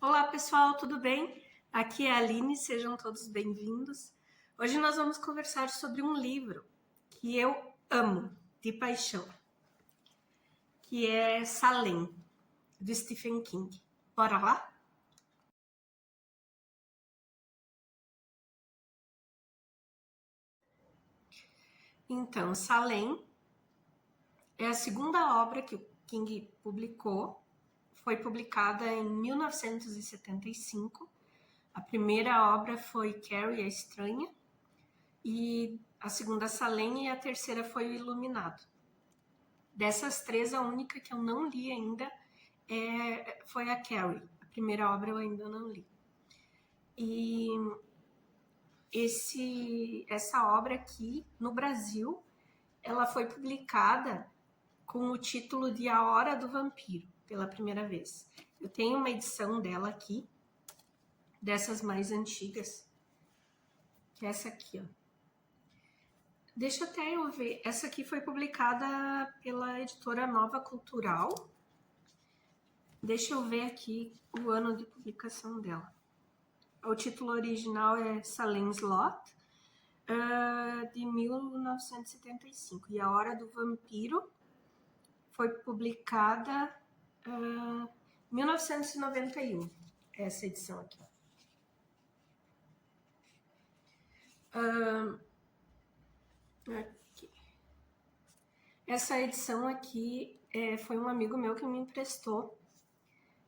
Olá pessoal, tudo bem? Aqui é a Aline, sejam todos bem-vindos. Hoje nós vamos conversar sobre um livro que eu amo de paixão, que é Salem, do Stephen King. Bora lá? Então, Salem é a segunda obra que o King publicou. Foi publicada em 1975. A primeira obra foi Carrie a Estranha, e a segunda Salem, e a terceira foi o Iluminado. Dessas três, a única que eu não li ainda foi a Carrie. A primeira obra eu ainda não li. E essa obra aqui, no Brasil, ela foi publicada com o título de A Hora do Vampiro, pela primeira vez. Eu tenho uma edição dela aqui, dessas mais antigas, que é essa aqui, ó. Deixa até eu ver. Essa aqui foi publicada pela editora Nova Cultural. Deixa eu ver aqui o ano de publicação dela. O título original é Salem Slot, de 1975. E A Hora do Vampiro foi publicada em 1991. Essa edição aqui. Aqui. Essa edição aqui foi um amigo meu que me emprestou.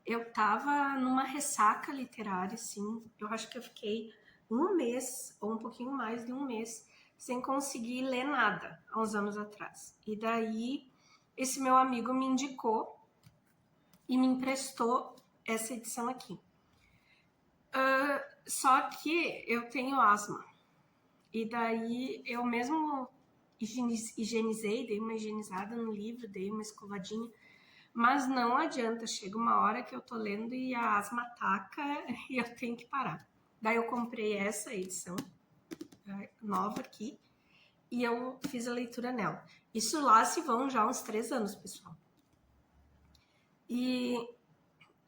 Eu tava numa ressaca literária, assim. Eu acho que eu fiquei um mês, ou um pouquinho mais de um mês, sem conseguir ler nada, há uns anos atrás. E daí, esse meu amigo me indicou e me emprestou essa edição aqui. Só que eu tenho asma. E daí, eu mesmo higienizei, dei uma higienizada no livro, dei uma escovadinha, mas não adianta, chega uma hora que eu tô lendo e a asma ataca e eu tenho que parar. Daí eu comprei essa edição nova aqui e eu fiz a leitura nela. Isso lá se vão já uns 3 anos, pessoal. E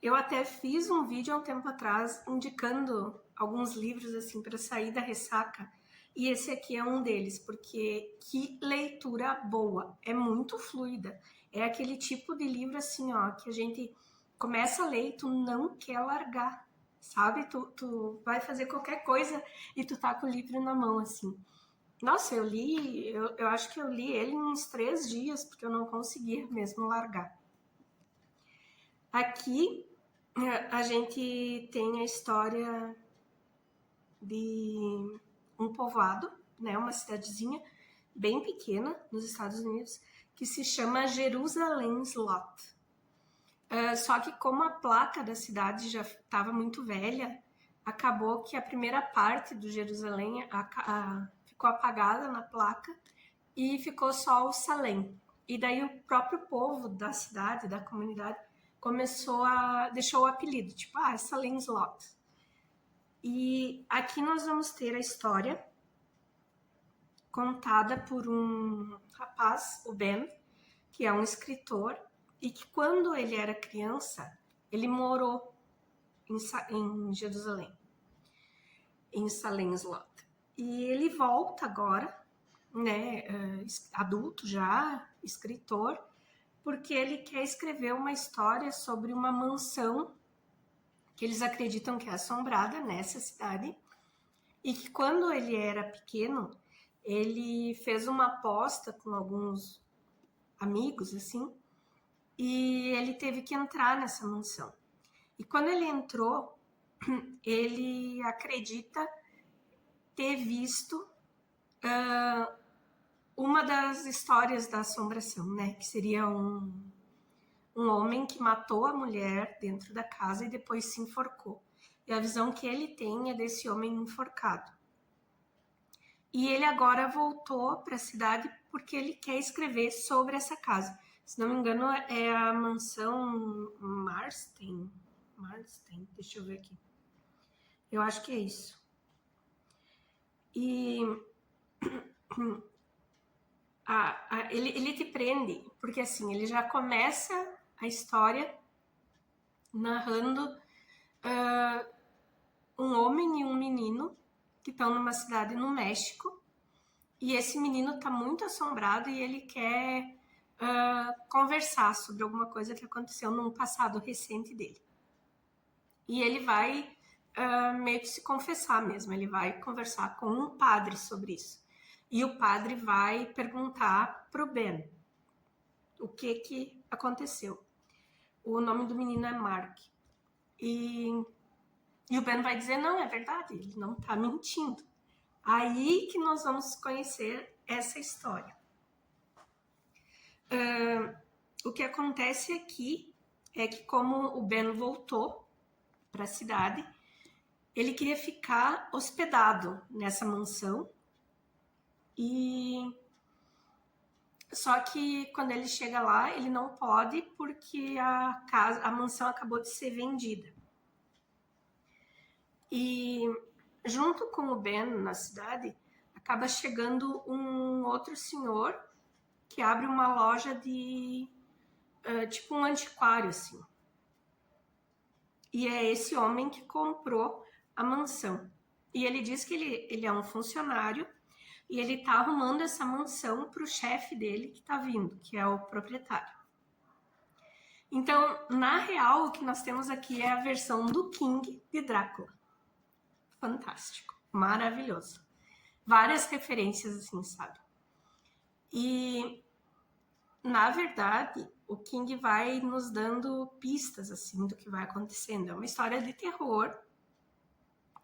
eu até fiz um vídeo há um tempo atrás indicando alguns livros assim para sair da ressaca. E esse aqui é um deles, porque que leitura boa, é muito fluida. É aquele tipo de livro assim, ó, que a gente começa a ler e tu não quer largar, sabe? Tu vai fazer qualquer coisa e tu tá com o livro na mão, assim. Nossa, eu acho que eu li ele em uns 3 dias, porque eu não conseguia mesmo largar. Aqui a gente tem a história de um povoado, né, uma cidadezinha bem pequena nos Estados Unidos, que se chama Jerusalém Slot. Só que como a placa da cidade já estava muito velha, acabou que a primeira parte do Jerusalém ficou apagada na placa e ficou só o Salem. E daí o próprio povo da cidade, da comunidade, deixou o apelido, tipo, Salem Slot. E aqui nós vamos ter a história contada por um rapaz, o Ben, que é um escritor, e que quando ele era criança, ele morou em Jerusalém, em Salem Slot. E ele volta agora, né, adulto já, escritor, porque ele quer escrever uma história sobre uma mansão que eles acreditam que é assombrada nessa cidade, e que quando ele era pequeno, ele fez uma aposta com alguns amigos, assim, e ele teve que entrar nessa mansão. E quando ele entrou, ele acredita ter visto uma das histórias da assombração, né? Que seria um homem que matou a mulher dentro da casa e depois se enforcou. E a visão que ele tem é desse homem enforcado. E ele agora voltou para a cidade porque ele quer escrever sobre essa casa. Se não me engano, é a mansão Marsden. Marsden, deixa eu ver aqui. Eu acho que é isso. E ele te prende, porque assim, ele já começa a história narrando um homem e um menino que estão numa cidade no México, e esse menino está muito assombrado e ele quer conversar sobre alguma coisa que aconteceu num passado recente dele. E ele vai meio que se confessar mesmo, ele vai conversar com um padre sobre isso. E o padre vai perguntar pro Ben o que aconteceu. O nome do menino é Mark. E o Ben vai dizer, não, é verdade, ele não tá mentindo. Aí que nós vamos conhecer essa história. O que acontece aqui é que como o Ben voltou para a cidade, ele queria ficar hospedado nessa mansão. E só que quando ele chega lá, ele não pode porque a mansão acabou de ser vendida. E junto com o Ben na cidade, acaba chegando um outro senhor que abre uma loja de tipo um antiquário, assim. E é esse homem que comprou a mansão. E ele diz que ele é um funcionário e ele tá arrumando essa mansão para o chefe dele que tá vindo, que é o proprietário. Então, na real, o que nós temos aqui é a versão do King de Drácula. Fantástico, maravilhoso. Várias referências assim, sabe? E, na verdade, o King vai nos dando pistas assim do que vai acontecendo. É uma história de terror.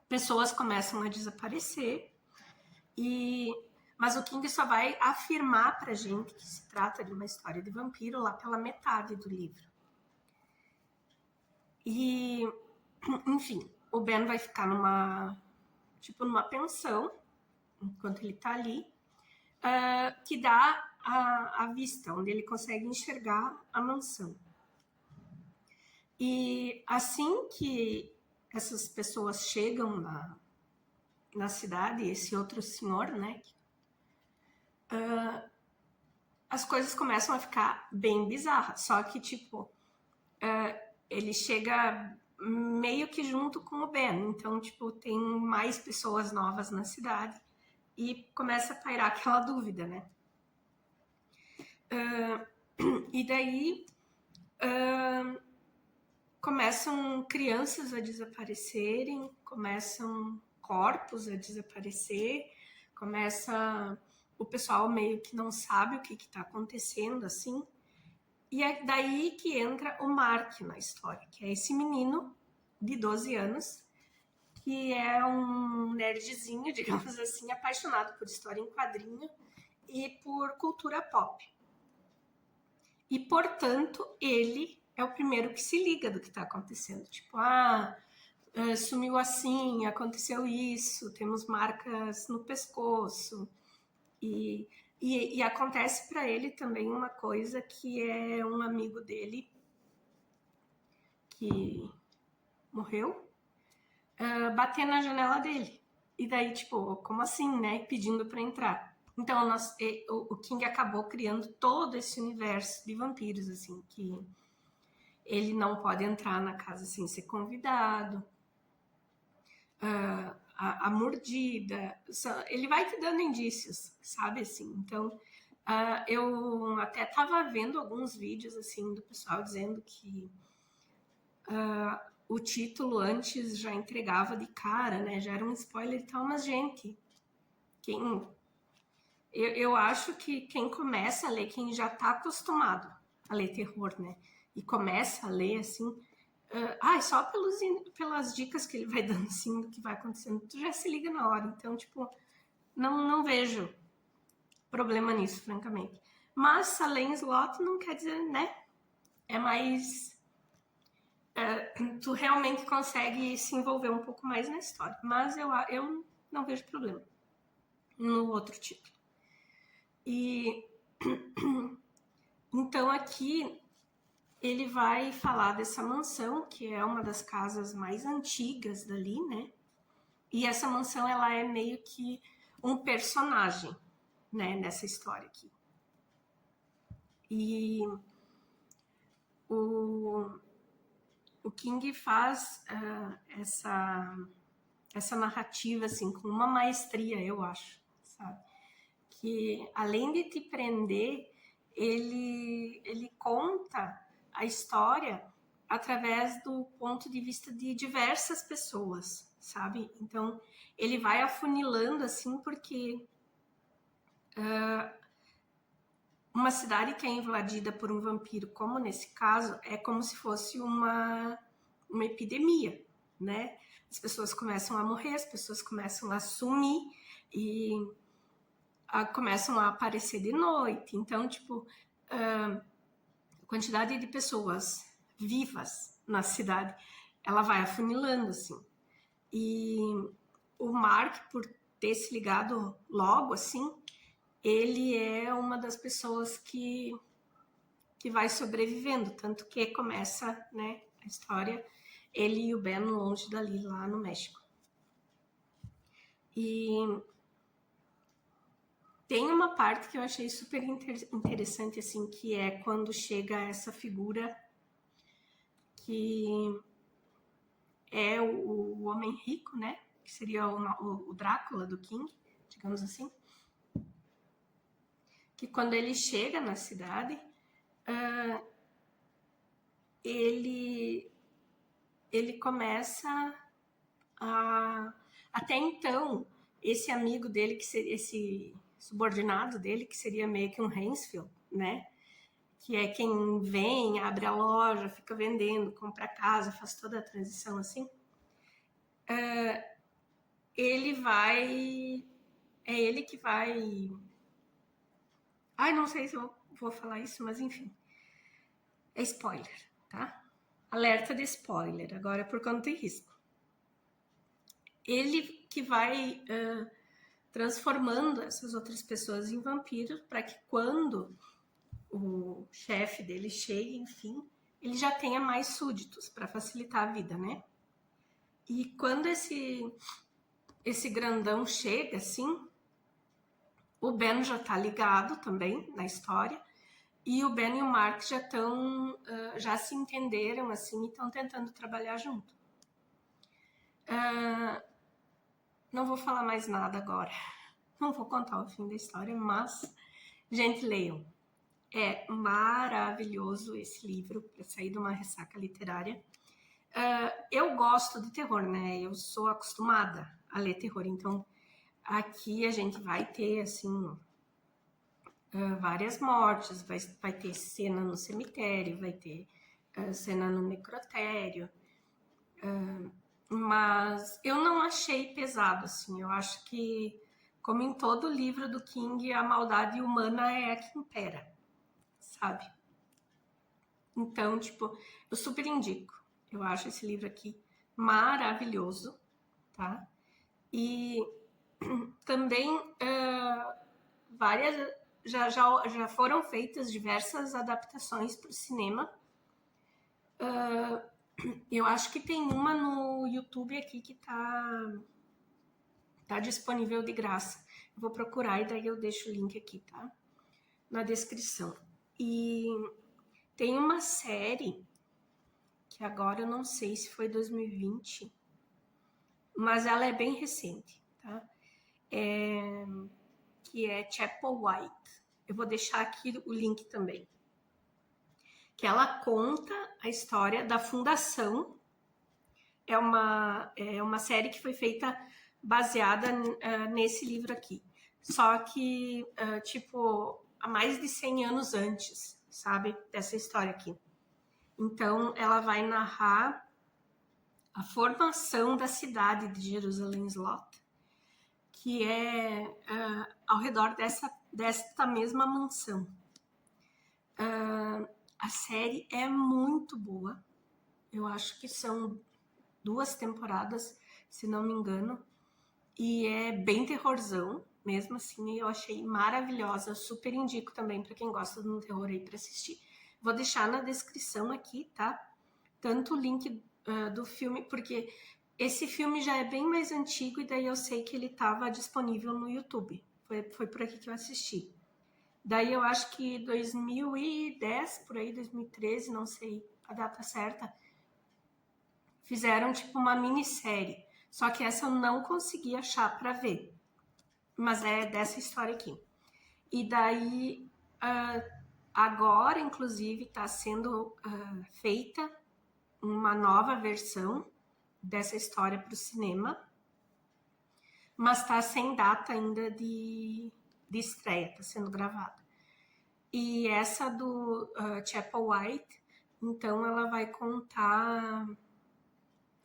Pessoas começam a desaparecer mas o King só vai afirmar pra gente que se trata de uma história de vampiro lá pela metade do livro. E, enfim, o Ben vai ficar numa pensão, enquanto ele tá ali, que dá a vista, onde ele consegue enxergar a mansão. E assim que essas pessoas chegam na cidade, esse outro senhor, né, as coisas começam a ficar bem bizarras. Só que, tipo, ele chega meio que junto com o Ben. Então, tipo, tem mais pessoas novas na cidade. E começa a pairar aquela dúvida, né? E daí começam crianças a desaparecerem, começam corpos a desaparecer, começa o pessoal meio que não sabe o que está acontecendo, assim. E é daí que entra o Mark na história, que é esse menino de 12 anos, que é um nerdzinho, digamos assim, apaixonado por história em quadrinho e por cultura pop. E, portanto, ele é o primeiro que se liga do que está acontecendo. Tipo, sumiu assim, aconteceu isso, temos marcas no pescoço. E acontece para ele também uma coisa que é um amigo dele que morreu, bater na janela dele. E daí, tipo, como assim, né? Pedindo para entrar. Então, o King acabou criando todo esse universo de vampiros, assim, que ele não pode entrar na casa sem ser convidado. A mordida, ele vai te dando indícios, sabe, assim. Então, eu até estava vendo alguns vídeos, assim, do pessoal dizendo que o título antes já entregava de cara, né, já era um spoiler e tal, mas, gente, eu acho que quem começa a ler, quem já está acostumado a ler terror, né, e começa a ler, assim, só pelas dicas que ele vai dando, assim, do que vai acontecendo, tu já se liga na hora. Então, tipo, não vejo problema nisso, francamente. Mas Salem Slot não quer dizer, né? É mais... tu realmente consegue se envolver um pouco mais na história. Mas eu não vejo problema no outro título. E... então, aqui... ele vai falar dessa mansão, que é uma das casas mais antigas dali, né? E essa mansão, ela é meio que um personagem, né, nessa história aqui. E o King faz essa narrativa assim com uma maestria, eu acho, sabe? Que além de te prender, ele conta a história através do ponto de vista de diversas pessoas, sabe? Então ele vai afunilando assim, porque uma cidade que é invadida por um vampiro, como nesse caso, é como se fosse uma epidemia, né? As pessoas começam a morrer, as pessoas começam a sumir e começam a aparecer de noite. Então, tipo, a quantidade de pessoas vivas na cidade, ela vai afunilando, assim. E o Mark, por ter se ligado logo, assim, ele é uma das pessoas que vai sobrevivendo, tanto que começa, né, a história, ele e o Ben longe dali, lá no México. E tem uma parte que eu achei super interessante, assim, que é quando chega essa figura que é o homem rico, né, que seria o Drácula do King, digamos assim, que quando ele chega na cidade, ele começa a... Até então, esse amigo dele, que seria esse subordinado dele, que seria meio que um Hansfield, né? Que é quem vem, abre a loja, fica vendendo, compra casa, faz toda a transição assim. Ele vai... É ele que vai... Ai, não sei se eu vou falar isso, mas enfim. É spoiler, tá? Alerta de spoiler, agora é por conta de risco. Ele que vai transformando essas outras pessoas em vampiros para que quando o chefe dele chegue, enfim, ele já tenha mais súditos para facilitar a vida, né? E quando esse grandão chega, assim, o Ben já tá ligado também na história, e o Ben e o Mark já estão, já se entenderam, assim, e estão tentando trabalhar junto. Não vou falar mais nada agora. Não vou contar o fim da história, mas, gente, leiam. É maravilhoso esse livro para sair de uma ressaca literária. Eu gosto de terror, né? Eu sou acostumada a ler terror, então aqui a gente vai ter, assim, várias mortes, vai ter cena no cemitério, vai ter cena no necrotério, mas eu não achei pesado, assim, eu acho que, como em todo livro do King, a maldade humana é a que impera, sabe? Então, tipo, eu super indico. Eu acho esse livro aqui maravilhoso, tá? E também várias já foram feitas diversas adaptações para o cinema. Eu acho que tem uma no YouTube aqui que tá disponível de graça. Eu vou procurar e daí eu deixo o link aqui, tá? Na descrição. E tem uma série que agora eu não sei se foi 2020, mas ela é bem recente, tá? Que é Chapel White. Eu vou deixar aqui o link também. Que ela conta a história da fundação. É uma série que foi feita baseada nesse livro aqui. Só que, tipo, há mais de 100 anos antes, sabe? Dessa história aqui. Então, ela vai narrar a formação da cidade de Jerusalém Slot, que é ao redor desta mesma mansão. A série é muito boa. Eu acho que são 2 temporadas, se não me engano. E é bem terrorzão, mesmo assim. Eu achei maravilhosa. Super indico também para quem gosta de um terror aí para assistir. Vou deixar na descrição aqui, tá? Tanto o link do filme, porque esse filme já é bem mais antigo e daí eu sei que ele estava disponível no YouTube. Foi por aqui que eu assisti. Daí eu acho que 2010, por aí, 2013, não sei a data certa, fizeram tipo uma minissérie. Só que essa eu não consegui achar para ver. Mas é dessa história aqui. E daí, agora, inclusive, está sendo feita uma nova versão dessa história para o cinema, mas está sem data ainda de estreia, está sendo gravada. E essa do Chapel White, então ela vai contar,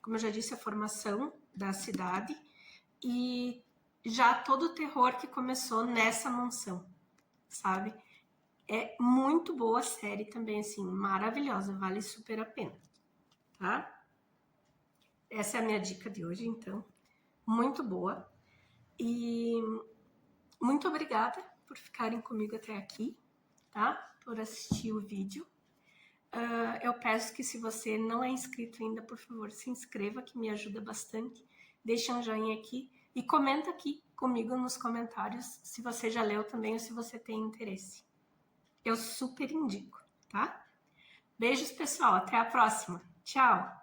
como eu já disse, a formação da cidade e já todo o terror que começou nessa mansão, sabe? É muito boa a série também, assim, maravilhosa, vale super a pena, tá? Essa é a minha dica de hoje, então, muito boa. E muito obrigada por ficarem comigo até aqui, tá? Por assistir o vídeo. Eu peço que, se você não é inscrito ainda, por favor, se inscreva, que me ajuda bastante. Deixa um joinha aqui e comenta aqui comigo nos comentários se você já leu também ou se você tem interesse. Eu super indico, tá? Beijos, pessoal. Até a próxima. Tchau!